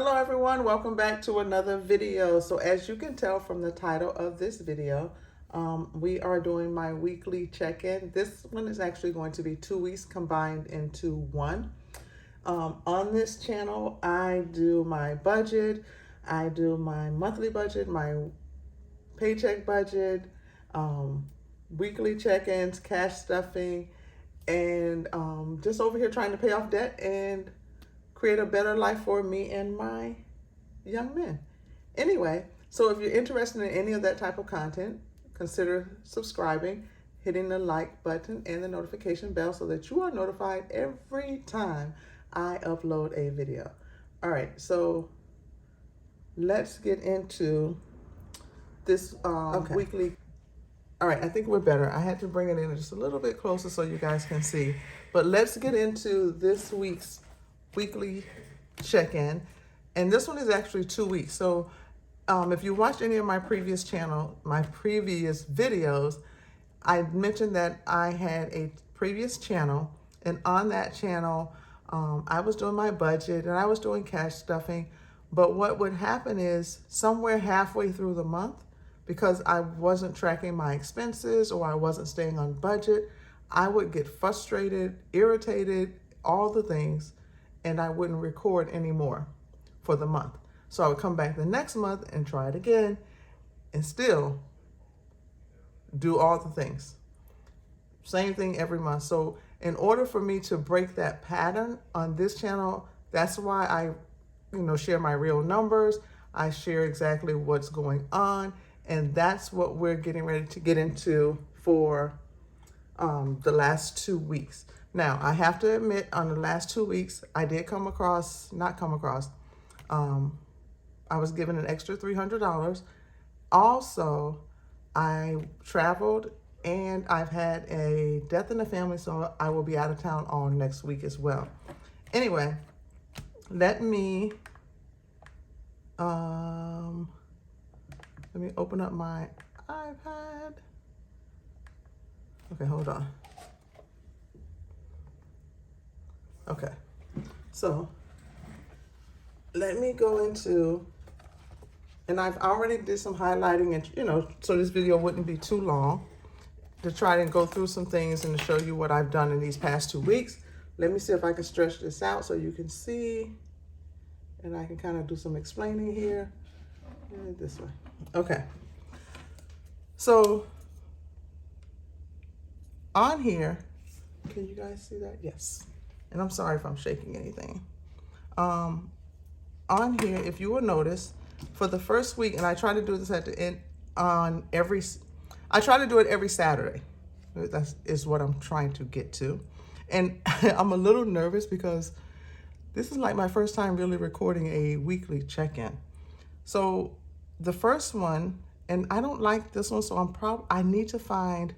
Hello everyone, welcome back to another video. So as you can tell from the title of this video, we are doing my weekly check-in. This one is actually going to be 2 weeks combined into one. On this channel, I do my budget, I do my monthly budget, my paycheck budget, weekly check-ins, cash stuffing, and just over here trying to pay off debt and create a better life for me and my young men. Anyway, so if you're interested in any of that type of content, consider subscribing, hitting the like button and the notification bell so that you are notified every time I upload a video. All right, so let's get into this weekly. All right, I think we're better. I had to bring it in just a little bit closer so you guys can see. But let's get into this week's weekly check-in, and this one is actually 2 weeks. So if you watched any of my previous videos, I mentioned that I had a previous channel, and on that channel I was doing my budget and I was doing cash stuffing. But what would happen is somewhere halfway through the month, because I wasn't tracking my expenses or I wasn't staying on budget, I would get frustrated, irritated, all the things, and I wouldn't record anymore for the month. So I would come back the next month and try it again and still do all the things. Same thing every month. So in order for me to break that pattern on this channel, that's why I share my real numbers. I share exactly what's going on, and that's what we're getting ready to get into for the last 2 weeks. Now, I have to admit, on the last 2 weeks, I did I was given an extra $300. Also, I traveled and I've had a death in the family, so I will be out of town all next week as well. Anyway, let me open up my iPad. Okay, hold on. Okay, so let me go into, and I've already did some highlighting, and so this video wouldn't be too long, to try and go through some things and to show you what I've done in these past 2 weeks. Let me see if I can stretch this out so you can see, and I can kind of do some explaining here. This way. Okay. So on here, can you guys see that? Yes. And I'm sorry if I'm shaking anything. On here, if you will notice, for the first week, and I try to do this at the end I try to do it every Saturday. That is what I'm trying to get to. And I'm a little nervous because this is like my first time really recording a weekly check-in. So the first one, and I don't like this one, so I need to find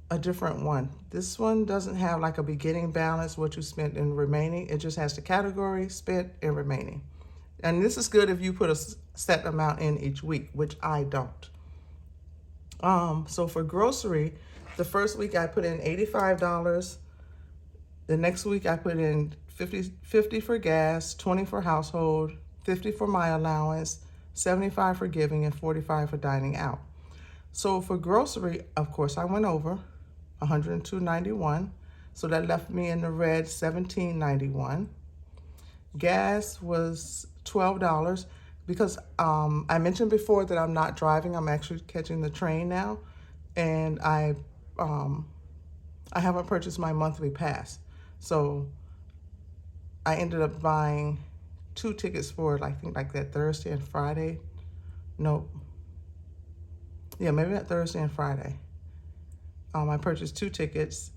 a different one. This one doesn't have like a beginning balance, what you spent and remaining. It just has the category, spent, and remaining. And this is good if you put a set amount in each week, which I don't. So for grocery, the first week I put in $85. The next week I put in $50 for gas, $20 for household, $50 for my allowance, $75 for giving, and $45 for dining out. So for grocery, of course, I went over $102.91. So that left me in the red, $17.91. Gas was $12 because I mentioned before that I'm not driving. I'm actually catching the train now, and I haven't purchased my monthly pass. So I ended up buying 2 tickets for I think like that Thursday and Friday. Nope. Yeah, maybe that Thursday and Friday. I purchased 2 tickets,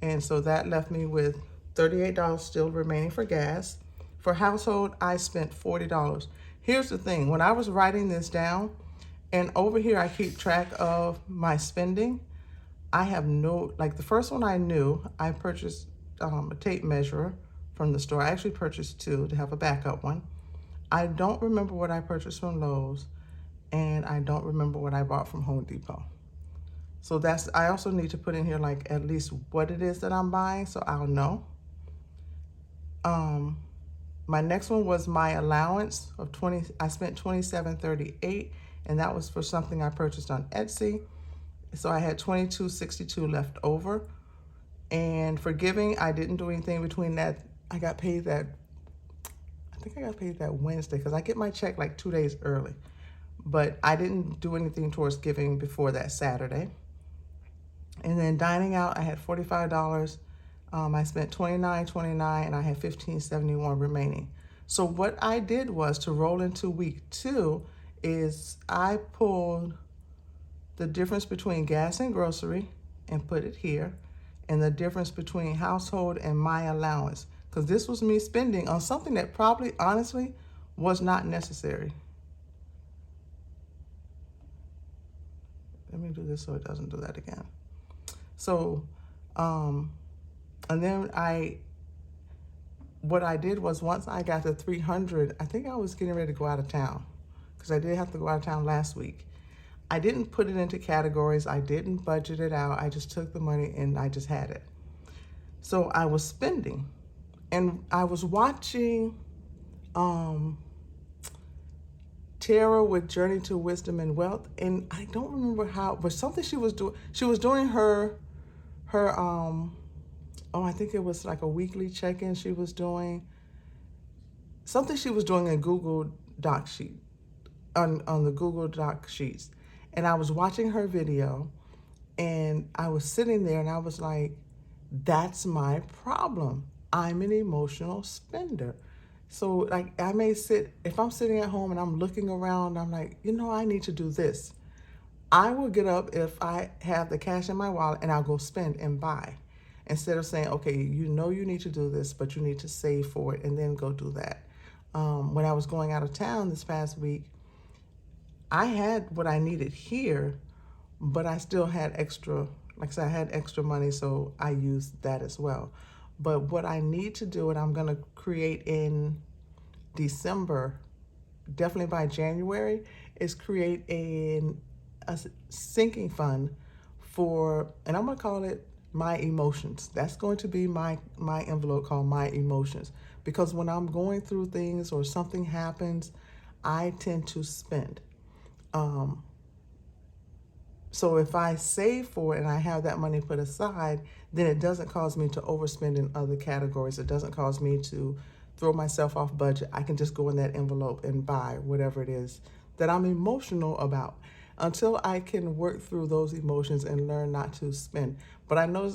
and so that left me with $38 still remaining for gas. For household, I spent $40. Here's the thing, when I was writing this down, and over here I keep track of my spending, I have the first one I knew, I purchased a tape measure from the store. I actually purchased 2 to have a backup one. I don't remember what I purchased from Lowe's, and I don't remember what I bought from Home Depot. So I also need to put in here like at least what it is that I'm buying, so I'll know. My next one was my allowance of 20. I spent $27.38, and that was for something I purchased on Etsy. So I had $22.62 left over. And for giving, I didn't do anything between that. I got paid that, I think I got paid that Wednesday, because I get my check like 2 days early. But I didn't do anything towards giving before that Saturday. And then dining out, I had $45. I spent $29.29, and I had $15.71 remaining. So what I did was, to roll into week 2, is I pulled the difference between gas and grocery and put it here, and the difference between household and my allowance, because this was me spending on something that probably, honestly, was not necessary. Let me do this so it doesn't do that again. So, and then what I did was, once I got to 300, I think I was getting ready to go out of town, because I did have to go out of town last week. I didn't put it into categories. I didn't budget it out. I just took the money and I just had it. So I was spending, and I was watching Tara with Journey to Wisdom and Wealth, and I don't remember how, but something she was doing. She was doing her I think it was like a weekly check-in. She was doing something. She was doing a Google Doc sheet on the Google Doc sheets, and I was watching her video, and I was sitting there, and I was like, that's my problem. I'm an emotional spender. So like, I may sit, if I'm sitting at home and I'm looking around, I'm like, I need to do this. I will get up if I have the cash in my wallet, and I'll go spend and buy, instead of saying, okay, you need to do this, but you need to save for it and then go do that. When I was going out of town this past week, I had what I needed here, but I still had extra, like I said, I had extra money, so I used that as well. But what I need to do, and I'm going to create in December, definitely by January, is create a sinking fund for, and I'm going to call it my emotions. That's going to be my envelope called my emotions, because when I'm going through things or something happens, I tend to spend. So if I save for it and I have that money put aside, then it doesn't cause me to overspend in other categories. It doesn't cause me to throw myself off budget. I can just go in that envelope and buy whatever it is that I'm emotional about, until I can work through those emotions and learn not to spend. But I know,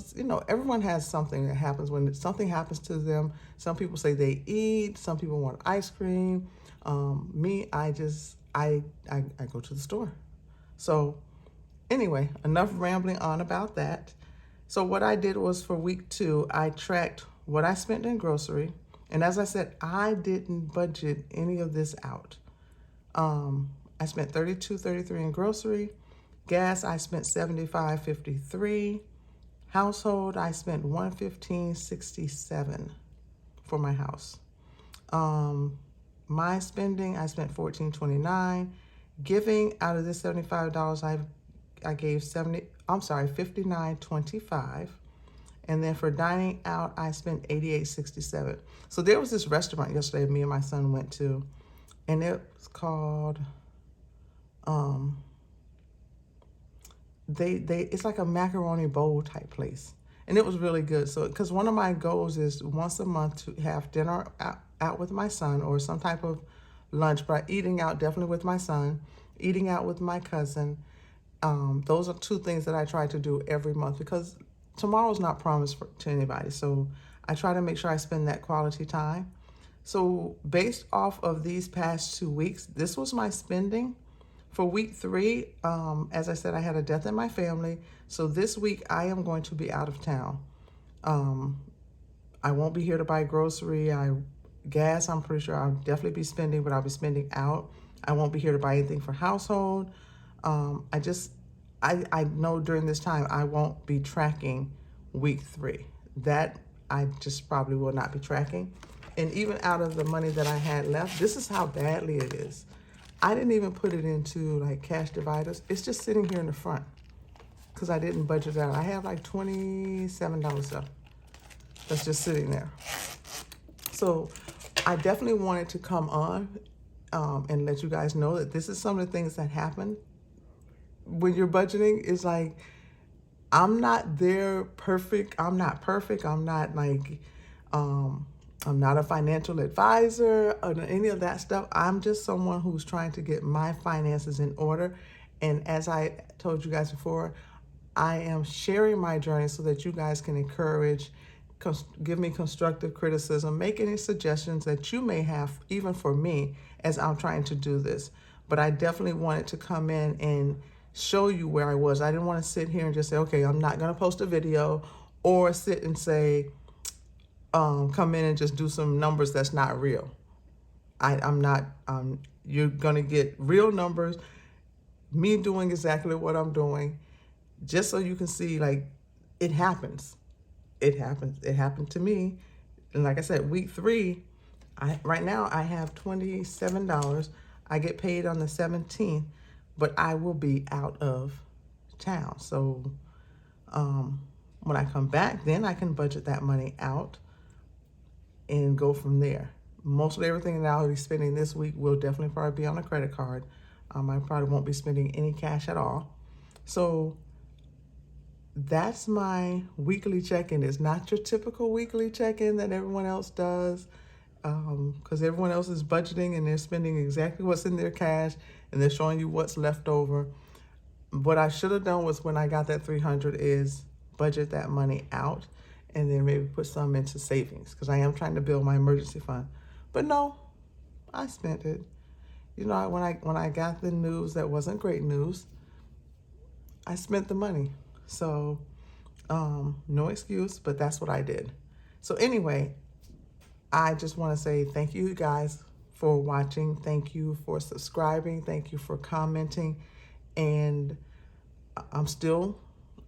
everyone has something that happens when something happens to them. Some people say they eat, some people want ice cream. Me, I go to the store. So anyway, enough rambling on about that. So what I did was, for week 2, I tracked what I spent in grocery. And as I said, I didn't budget any of this out. I spent $32.33 in grocery. Gas, I spent $75.53. Household, I spent $115.67 for my house. My spending, I spent $14.29. Giving, out of this $75, I gave $59.25. And then for dining out, I spent $88.67. So there was this restaurant yesterday me and my son went to, and it's called, it's like a macaroni bowl type place. And it was really good. So, because one of my goals is once a month to have dinner out with my son, or some type of lunch, but eating out definitely with my son, eating out with my cousin. Those are 2 things that I try to do every month, because tomorrow's not promised to anybody. So I try to make sure I spend that quality time. So based off of these past 2 weeks, this was my spending. For week 3, as I said, I had a death in my family. So this week I am going to be out of town. I won't be here to buy grocery. Gas, I'm pretty sure I'll definitely be spending, but I'll be spending out. I won't be here to buy anything for household. I know during this time I won't be tracking week 3. That I just probably will not be tracking. And even out of the money that I had left, this is how badly it is. I didn't even put it into like cash dividers. It's just sitting here in the front because I didn't budget it out. I have like $27 left. That's just sitting there. So I definitely wanted to come on and let you guys know that this is some of the things that happen when you're budgeting. Is like, I'm not there perfect. I'm not perfect. I'm not like, I'm not a financial advisor or any of that stuff. I'm just someone who's trying to get my finances in order. And as I told you guys before, I am sharing my journey so that you guys can encourage, give me constructive criticism, make any suggestions that you may have, even for me, as I'm trying to do this. But I definitely wanted to come in and show you where I was. I didn't want to sit here and just say, okay, I'm not going to post a video, or sit and say, come in and just do some numbers that's not real. I'm not, you're going to get real numbers, me doing exactly what I'm doing, just so you can see, like, it happens. It happens. It happened to me. And like I said, week 3, right now I have $27. I get paid on the 17th, but I will be out of town. So when I come back, then I can budget that money out and go from there. Mostly everything that I'll be spending this week will definitely probably be on a credit card. I probably won't be spending any cash at all. So that's my weekly check-in. It's not your typical weekly check-in that everyone else does, because everyone else is budgeting and they're spending exactly what's in their cash, and they're showing you what's left over. What I should have done was, when I got that 300, is budget that money out and then maybe put some into savings, because I am trying to build my emergency fund. But no, I spent it. You know, when I got the news that wasn't great news, I spent the money. So no excuse, but that's what I did. So anyway, I just want to say thank you guys for watching. Thank you for subscribing. Thank you for commenting. And I'm still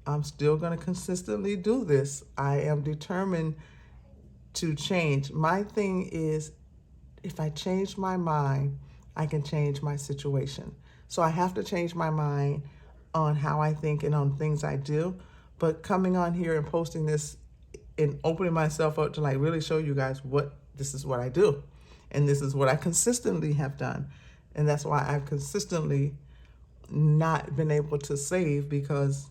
going to consistently do this. I am determined to change. My thing is, if I change my mind, I can change my situation. So I have to change my mind on how I think and on things I do. But coming on here and posting this and opening myself up to, like, really show you guys this is what I do. And this is what I consistently have done. And that's why I've consistently not been able to save, because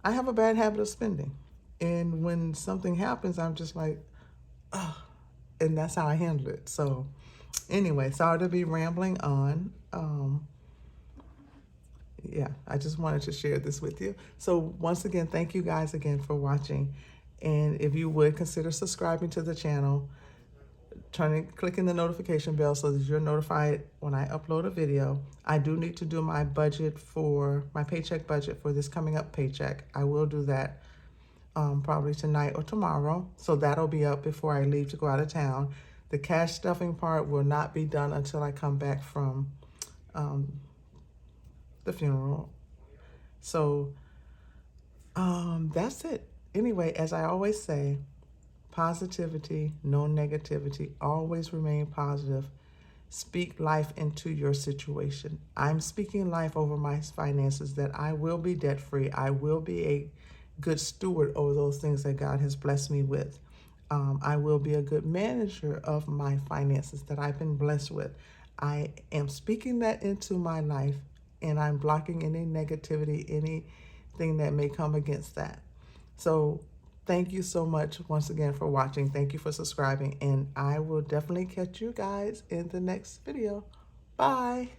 I have a bad habit of spending. And when something happens, I'm just like, oh, and that's how I handle it. So anyway, sorry to be rambling on. Yeah, I just wanted to share this with you. So once again, thank you guys again for watching. And if you would consider subscribing to the channel, clicking the notification bell so that you're notified when I upload a video. I do need to do my budget for my paycheck budget for this coming up paycheck. I will do that probably tonight or tomorrow. So that'll be up before I leave to go out of town. The cash stuffing part will not be done until I come back from the funeral. So that's it. Anyway, as I always say, positivity, no negativity. Always remain positive. Speak life into your situation. I'm speaking life over my finances, that I will be debt-free. I will be a good steward over those things that God has blessed me with. I will be a good manager of my finances that I've been blessed with. I am speaking that into my life, and I'm blocking any negativity, anything that may come against that. So thank you so much once again for watching. Thank you for subscribing, and I will definitely catch you guys in the next video. Bye.